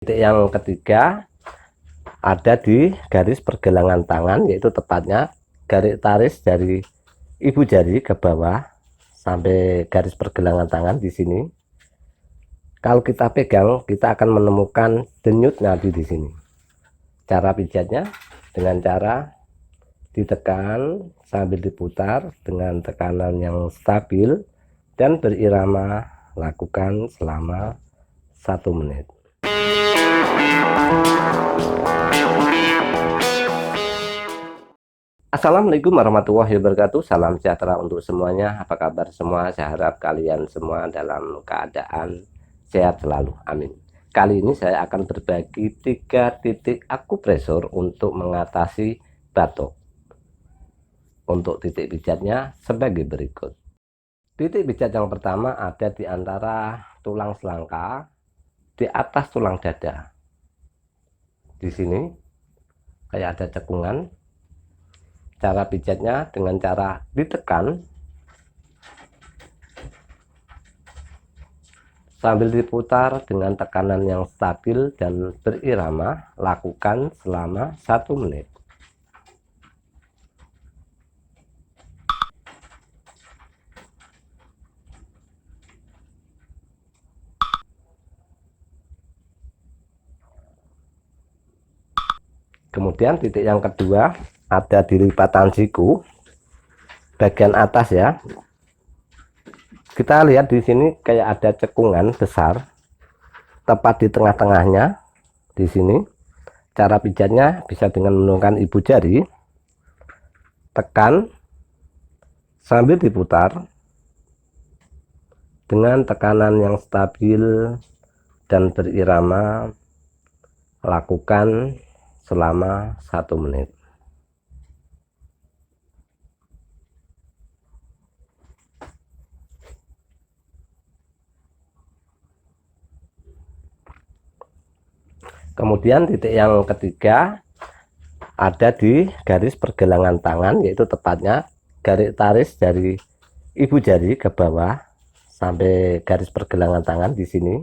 Titik yang ketiga ada di garis pergelangan tangan, yaitu tepatnya garis taris dari ibu jari ke bawah sampai garis pergelangan tangan di sini. Kalau kita pegang, kita akan menemukan denyut nadi di sini. Cara pijatnya dengan cara ditekan sambil diputar dengan tekanan yang stabil dan berirama, lakukan selama 1 menit. Assalamualaikum warahmatullahi wabarakatuh. Salam sejahtera untuk semuanya. Apa kabar semua? Saya harap kalian semua dalam keadaan sehat selalu. Amin. Kali ini saya akan berbagi 3 titik akupresur untuk mengatasi batuk. Untuk titik pijatnya sebagai berikut. Titik pijat yang pertama ada di antara tulang selangka, di atas tulang dada. Di sini kayak ada cekungan. Cara pijatnya dengan cara ditekan sambil diputar dengan tekanan yang stabil dan berirama, lakukan selama 1 menit. Kemudian titik yang kedua ada di lipatan siku bagian atas ya. Kita lihat di sini kayak ada cekungan besar tepat di tengah-tengahnya. Di sini cara pijatnya bisa dengan menggunakan ibu jari, tekan sambil diputar dengan tekanan yang stabil dan berirama, lakukan selama 1 menit. Kemudian titik yang ketiga ada di garis pergelangan tangan, yaitu tepatnya garis taris dari ibu jari ke bawah sampai garis pergelangan tangan di sini.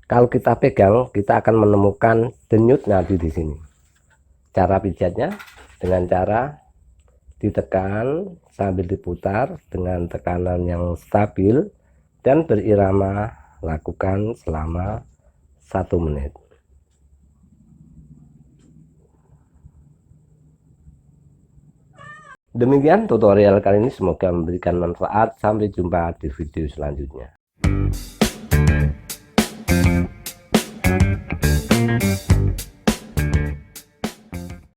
Kalau kita pegang, kita akan menemukan denyut nadi di sini. Cara pijatnya dengan cara ditekan sambil diputar dengan tekanan yang stabil dan berirama, lakukan selama 1 menit. Demikian tutorial kali ini, semoga memberikan manfaat. Sampai jumpa di video selanjutnya.